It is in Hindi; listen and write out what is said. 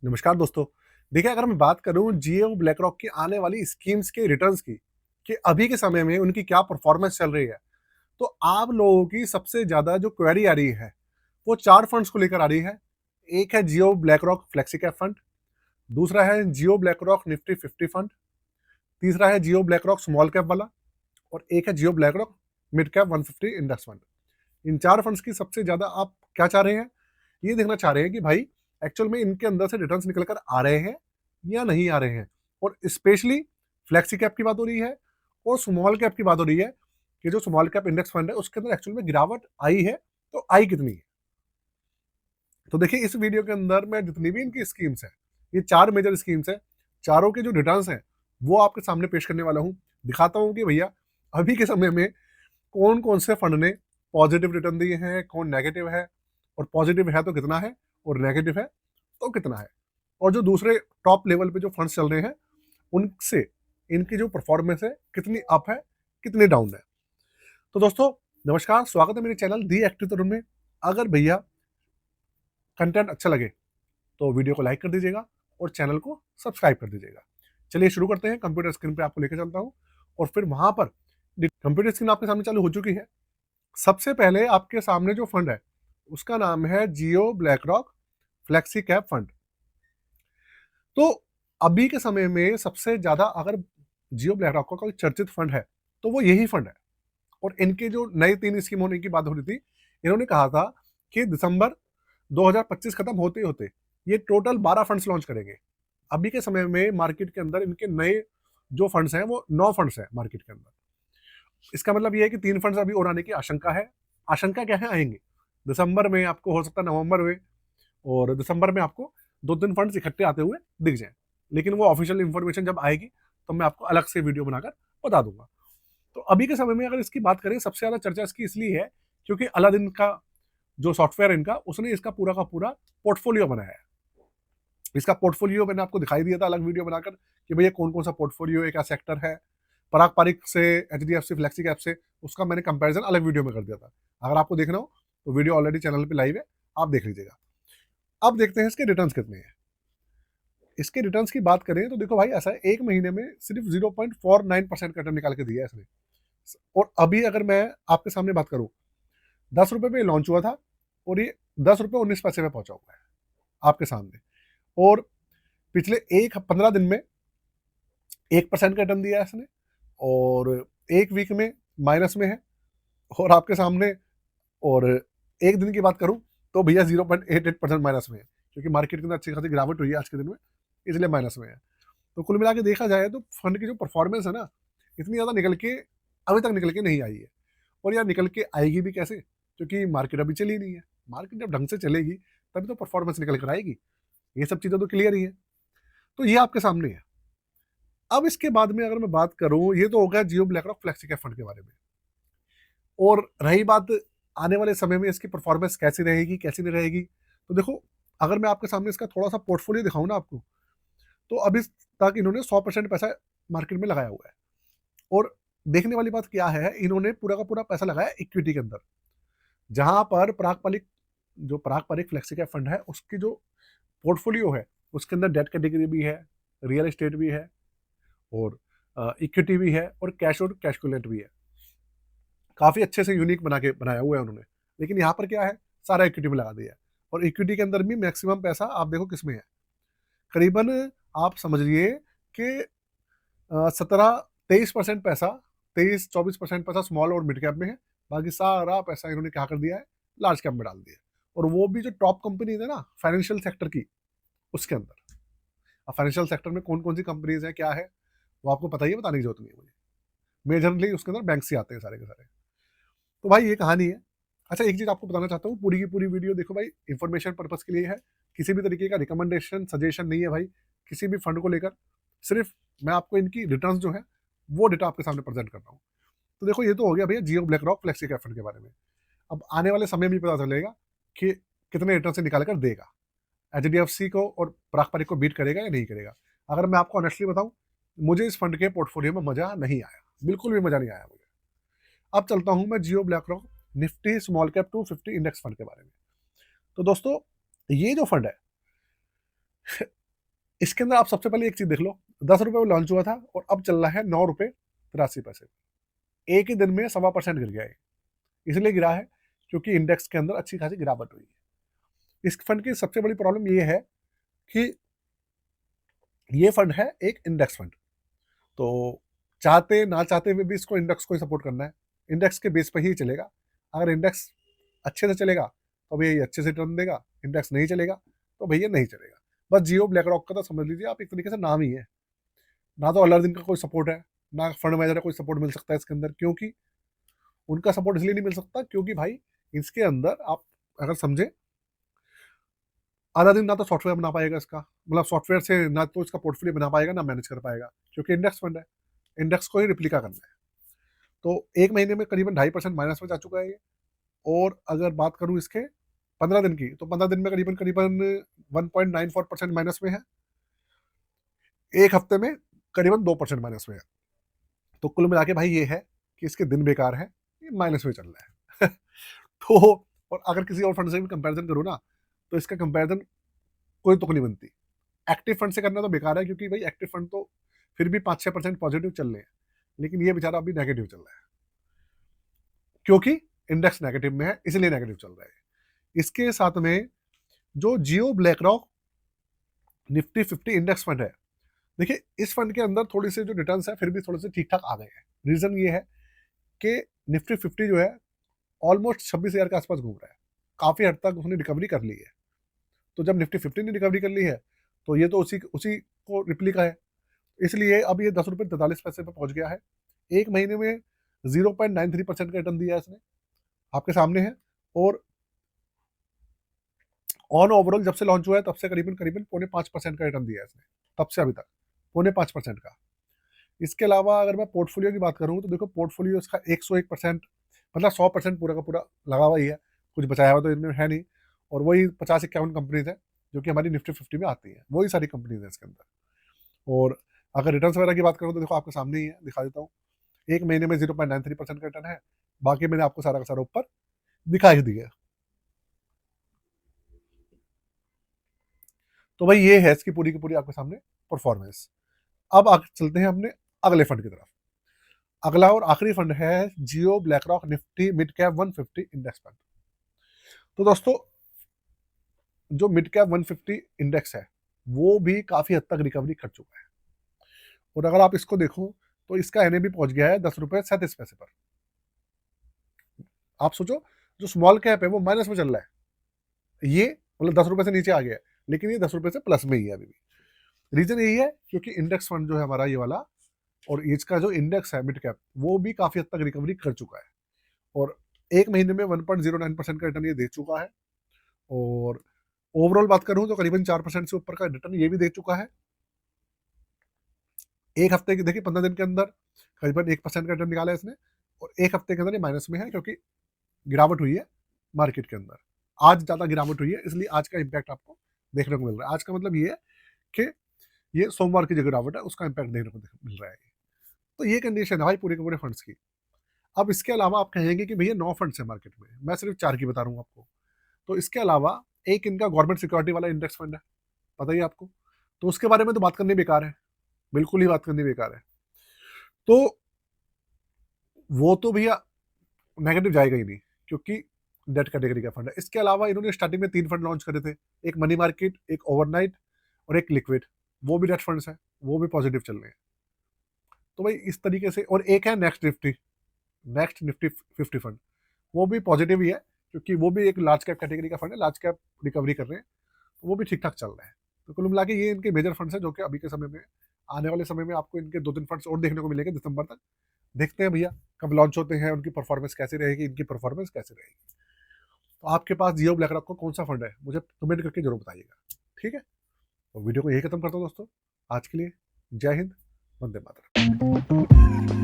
नमस्कार दोस्तों। देखिए, अगर मैं बात करूं जियो ब्लैक रॉक की आने वाली स्कीम्स के रिटर्न्स की कि अभी के समय में उनकी क्या परफॉर्मेंस चल रही है, तो आप लोगों की सबसे ज्यादा जो क्वेरी आ रही है वो चार फंड्स को लेकर आ रही है। एक है Jio BlackRock flexi cap fund, दूसरा है Jio BlackRock Nifty 50 fund, तीसरा है Jio BlackRock small cap वाला, और एक है Jio BlackRock mid cap 150 index fund. इन चार फंड्स की सबसे ज्यादा आप क्या चाह रहे हैं, ये देखना चाह रहे हैं कि भाई एक्चुअल में इनके अंदर से रिटर्न्स निकल कर आ रहे हैं या नहीं आ रहे हैं। और स्पेशली फ्लेक्सी कैप की बात हो रही है और स्मॉल कैप की बात हो रही है कि जो स्मॉल कैप इंडेक्स फंड है उसके अंदर एक्चुअल में गिरावट आई है, तो आई कितनी है। तो देखिए, इस वीडियो के अंदर मैं जितनी भी इनकी स्कीम्स है, ये चार मेजर स्कीम्स है, चारों के जो रिटर्न्स हैं वो आपके सामने पेश करने वाला हूँ। दिखाता हूँ कि भैया अभी के समय में कौन कौन से फंड ने पॉजिटिव रिटर्न दिए हैं, कौन नेगेटिव है, और पॉजिटिव है तो कितना है, और नेगेटिव है तो कितना है, और जो दूसरे टॉप लेवल पे जो फंड्स चल रहे हैं उनसे इनकी जो परफॉर्मेंस है कितनी अप है, कितनी डाउन है। तो दोस्तों नमस्कार, स्वागत है मेरे चैनल दी एक्टिव तरुण में। अगर भैया कंटेंट अच्छा लगे तो वीडियो को लाइक कर दीजिएगा और चैनल को सब्सक्राइब कर दीजिएगा। चलिए शुरू करते हैं। कंप्यूटर स्क्रीन पे आपको लेकर चलता हूँ और फिर वहां पर कंप्यूटर स्क्रीन आपके सामने चालू हो चुकी है। सबसे पहले आपके सामने जो फंड है उसका नाम है Jio BlackRock flexi cap fund. तो अभी के समय में सबसे ज्यादा अगर जियो ब्लैक रॉक का कोई चर्चित फंड है तो वो यही फंड है। और इनके जो नई 3 स्कीम होने की बात हो रही थी, इन्होंने कहा था कि दिसंबर 2025 खत्म होते होते ये टोटल 12 फंड्स लॉन्च करेंगे। अभी के समय में मार्केट के अंदर इनके नए जो फंड्स हैं वो 9 फंड्स हैं मार्केट के अंदर। इसका मतलब ये है कि 3 फंड्स अभी और आने की आशंका है। आशंका क्या है, आएंगे दिसंबर में, आपको हो सकता है नवंबर में, और दिसंबर में आपको 2-3 फंड्स इकट्ठे आते हुए दिख जाए। लेकिन वो ऑफिशियल इंफॉर्मेशन जब आएगी तो मैं आपको अलग से वीडियो बनाकर बता दूंगा। तो अभी के समय में अगर इसकी बात करें, सबसे ज्यादा चर्चा इसकी इसलिए है क्योंकि अलादीन का जो सॉफ्टवेयर है इनका, उसने इसका पूरा का पूरा पोर्टफोलियो बनाया है। इसका पोर्टफोलियो मैंने आपको दिखाई दिया था अलग वीडियो बनाकर कि भैया कौन कौन सा पोर्टफोलियो है, क्या सेक्टर है। पराग पारिक से, HDFC फ्लेक्सी कैप से, उसका मैंने कंपैरिजन अलग वीडियो में कर दिया था। अगर आपको देखना हो तो वीडियो ऑलरेडी चैनल पे लाइव है, आप देख लीजिएगा। अब देखते हैं इसके रिटर्न्स कितने हैं। इसके रिटर्न्स की बात करें तो देखो भाई, ऐसा है एक महीने में सिर्फ 0.49% का रिटर्न निकाल के दिया है इसने। और अभी अगर मैं आपके सामने बात करूं, 10 रुपए पे लॉन्च हुआ था और ये 10 रुपए 19 पैसे में पहुंचा हुआ है आपके सामने। और पिछले 15 दिन में 1% का रिटर्न दिया है इसने, और एक वीक में माइनस में है। और आपके सामने, और एक दिन की बात करूं तो भैया 0.88% माइनस में है, क्योंकि मार्केट के अंदर अच्छी खासी गिरावट हुई है आज के दिन में, इसलिए माइनस में है। तो कुल मिला के देखा जाए तो फंड की जो परफॉर्मेंस है ना, इतनी ज़्यादा निकल के अभी तक निकल के नहीं आई है। और यार निकल के आएगी भी कैसे, क्योंकि मार्केट अभी चली नहीं है। मार्केट जब ढंग से चलेगी तभी तो परफॉर्मेंस निकल कर आएगी। ये सब चीज़ें तो क्लियर ही है। तो ये आपके सामने है। अब इसके बाद में अगर मैं बात करूं, ये तो हो गया Jio BlackRock flexi cap fund के बारे में। और रही बात आने वाले समय में इसकी परफॉर्मेंस कैसी रहेगी, कैसी नहीं रहेगी, तो देखो, अगर मैं आपके सामने इसका थोड़ा सा पोर्टफोलियो दिखाऊं ना आपको, तो अभी तक इन्होंने 100% पैसा मार्केट में लगाया हुआ है। और देखने वाली बात क्या है, इन्होंने पूरा का पूरा पैसा लगाया इक्विटी के अंदर, जहां पर पराग पारिक फ्लेक्सी कैप फंड है उसकी जो पोर्टफोलियो है उसके अंदर डेट कैटेगरी भी है, रियल एस्टेट भी है, और इक्विटी भी है, और कैश इक्विवेलेंट भी है। काफी अच्छे से यूनिक बनाया हुआ है उन्होंने। लेकिन यहाँ पर क्या है, सारा इक्विटी में लगा दिया है। और इक्विटी के अंदर भी मैक्सिमम पैसा आप देखो किसमें है, करीबन आप समझ लीजिए कि 17-23% पैसा, 23-24% पैसा स्मॉल और मिड कैप में है। बाकी सारा पैसा इन्होंने क्या कर दिया है, लार्ज कैप में डाल दिया है। और वो भी जो टॉप कंपनीज है ना फाइनेंशियल सेक्टर की, उसके अंदर। अब फाइनेंशियल सेक्टर में कौन कौन सी कंपनीज है, क्या है, वो आपको पता ही है, बताने की जरूरत नहीं है मुझे। मेजरली उसके अंदर बैंक्स ही आते हैं सारे के सारे। तो भाई ये कहानी है। अच्छा, एक चीज आपको बताना चाहता हूँ, पूरी की पूरी वीडियो देखो भाई, इंफॉर्मेशन पर्पज के लिए है। किसी भी तरीके का रिकमेंडेशन सजेशन नहीं है भाई किसी भी फंड को लेकर। सिर्फ मैं आपको इनकी रिटर्न्स जो है वो डेटा आपके सामने प्रेजेंट कर रहा हूँ। तो देखो, ये तो हो गया भैया Jio BlackRock flexi cap fund के बारे में। अब आने वाले समय में पता चलेगा कि कितने रिटर्न से निकाल कर देगा, HDFC को और पराग पारिक को बीट करेगा या नहीं करेगा। अगर मैं आपको ऑनेस्टली बताऊं, मुझे इस फंड के पोर्टफोलियो में मजा नहीं आया, बिल्कुल भी मजा नहीं आया मुझे। अब चलता हूं मैं Jio BlackRock Nifty small cap 250 index fund के बारे में। तो दोस्तों, ये जो फंड है इसके अंदर आप सबसे पहले एक चीज देख लो, 10 रुपए में लॉन्च हुआ था और अब चल रहा है 9 रुपए 83 पैसे। एक ही दिन में 1.25% गिर गया है। इसलिए गिरा है क्योंकि इंडेक्स के अंदर अच्छी खासी गिरावट हुई है। इस फंड की सबसे बड़ी प्रॉब्लम ये है कि ये फंड है एक इंडेक्स फंड, तो चाहते ना चाहते हुए भी इसको इंडेक्स को ही सपोर्ट करना है। इंडेक्स के बेस पर ही चलेगा। अगर इंडेक्स अच्छे से चलेगा तो भैया ये अच्छे से रिटर्न देगा, इंडेक्स नहीं चलेगा तो भैया नहीं चलेगा। बस जियो ब्लैक रॉक का तो समझ लीजिए आप एक तरीके से नाम ही है। ना तो अलादीन का कोई सपोर्ट है, ना फंड मैनेजर का कोई सपोर्ट मिल सकता है इसके अंदर। क्योंकि उनका सपोर्ट इसलिए नहीं मिल सकता क्योंकि भाई इसके अंदर आप अगर समझे, अलादीन ना तो सॉफ्टवेयर बना पाएगा इसका, मतलब सॉफ्टवेयर से ना तो इसका पोर्टफोलियो बना पाएगा ना मैनेज कर पाएगा, क्योंकि इंडेक्स फंड है, इंडेक्स को ही रिप्लिका करना है। तो एक महीने में करीबन 2.5% माइनस में जा चुका है ये। और अगर बात करूं इसके 15 दिन की, तो 15 दिन में करीबन करीबन 1.94% माइनस में है। एक हफ्ते में करीबन 2% माइनस में है। तो कुल मिला के भाई ये है कि इसके दिन बेकार है, ये माइनस में चल रहा है। तो और अगर किसी और फंड से भी कंपैरिजन करूँ ना, तो इसका कंपैरिजन कोई तुक नहीं बनती। एक्टिव फंड से करना तो बेकार है, क्योंकि भाई एक्टिव फंड तो फिर भी 5-6% पॉजिटिव चल रहे हैं, लेकिन ये बेचारा अभी नेगेटिव चल रहा है क्योंकि इंडेक्स नेगेटिव में है, इसलिए नेगेटिव चल रहा है। इसके साथ में जो Jio BlackRock Nifty 50 index fund है, देखिए इस फंड के अंदर थोड़ी से जो रिटर्न्स है फिर भी थोड़े से ठीक ठाक आ गए हैं। रीजन ये है कि निफ्टी 50 जो है ऑलमोस्ट 26,000 के आसपास घूम रहा है, काफी हद तक उसने रिकवरी कर ली है। तो जब निफ्टी 50 ने रिकवरी कर ली है तो ये तो उसी उसी को रिप्लिका है, इसलिए अब ये 10 रुपये 43 पैसे पे पहुंच गया है। एक महीने में 0.93% का रिटर्न दिया है इसने, आपके सामने है। और ऑन ओवरऑल जब से लॉन्च हुआ है तब से करीबन करीबन 0.5% का रिटर्न दिया है इसने, तब से अभी तक 0.5% का। इसके अलावा अगर मैं पोर्टफोलियो की बात करूँ तो देखो पोर्टफोलियो इसका 101%, मतलब 100% पूरा का पूरा लगा हुआ ही है, कुछ बचाया हुआ तो इनमें है नहीं। और वही 50-51 कंपनीज है जो कि हमारी निफ्टी 50 में आती है, वही सारी कंपनीज है इसके अंदर। और अगर रिटर्न वगैरह की बात करूँ तो देखो आपके सामने ही है, दिखा देता हूँ। एक महीने में 0.93% का रिटर्न है, बाकी मैंने आपको सारा का सारा ऊपर दिखा ही दिया। तो भाई ये है इसकी पूरी की पूरी आपके सामने परफॉर्मेंस। अब आगे चलते हैं अपने अगले फंड की तरफ। अगला और आखिरी फंड है Jio BlackRock Nifty mid cap 150 index fund. तो दोस्तों जो मिड कैप 150 इंडेक्स है वो भी काफी हद तक रिकवरी कर चुका है। और अगर आप इसको देखो तो इसका एनएबी पहुंच गया है 10 रुपये 37 पैसे पर। आप सोचो जो स्मॉल कैप है वो माइनस में चल रहा है, ये मतलब 10 रुपए से नीचे आ गया है, लेकिन ये 10 रुपए से प्लस में ही है अभी भी। रीजन यही है क्योंकि इंडेक्स फंड जो है हमारा ये वाला, और इसका जो इंडेक्स है मिड कैप वो भी काफी हद तक रिकवरी कर चुका है। और एक महीने में 1.09% का रिटर्न ये दे चुका है। और ओवरऑल बात करूं तो करीबन 4% से ऊपर का रिटर्न ये भी दे चुका है। एक हफ्ते की देखिए 15 दिन के अंदर करीबन 1% का रिटर्न निकाला है इसने, और एक हफ्ते के अंदर ये माइनस में है क्योंकि गिरावट हुई है मार्केट के अंदर। आज ज्यादा गिरावट हुई है, इसलिए आज का इम्पैक्ट आपको देखने को मिल रहा है। आज का मतलब ये है कि ये सोमवार की जो गिरावट है उसका इम्पैक्ट देखने को मिल रहा है। तो ये कंडीशन है भाई पूरे के पूरे फंड्स की। अब इसके अलावा आप कहेंगे कि भैया 9 फंड्स है मार्केट में, मैं सिर्फ 4 की बता रहा हूँ आपको। तो इसके अलावा एक इनका गवर्नमेंट सिक्योरिटी वाला इंडेक्स फंड है, पता ही है आपको। तो उसके बारे में तो बात करनी बेकार है, बिल्कुल ही बात करनी बेकार है। तो वो तो भैया नेगेटिव जाएगा ही नहीं क्योंकि डेट कैटेगरी का फंड है। इसके अलावा इन्होंने स्टार्टिंग में 3 फंड लॉन्च करे थे, एक मनी मार्केट, एक ओवरनाइट और एक लिक्विड, वो भी डेट फंड्स है, वो भी पॉजिटिव चल रहे हैं। तो भाई इस तरीके से, और एक है नेक्स्ट निफ्टी 50 फंड, वो भी पॉजिटिव ही है क्योंकि वो भी एक लार्ज कैप कैटेगरी का फंड है, लार्ज कैप रिकवरी कर रहे हैं, तो वो भी ठीक ठाक चल रहा है। तो कुल मिला के ये इनके मेजर फंड्स हैं जो कि अभी के समय में, आने वाले समय में आपको इनके 2-3 फंड्स और देखने को मिलेंगे दिसंबर तक। देखते हैं भैया कब लॉन्च होते हैं, उनकी परफॉर्मेंस कैसी रहेगी, इनकी परफॉर्मेंस कैसी रहेगी। तो आपके पास जियो ब्लैक रॉक का कौन सा फंड है मुझे कमेंट करके जरूर बताइएगा, ठीक है। तो वीडियो को यही खत्म करता हूँ दोस्तों आज के लिए। जय हिंद, वंदे मातरम।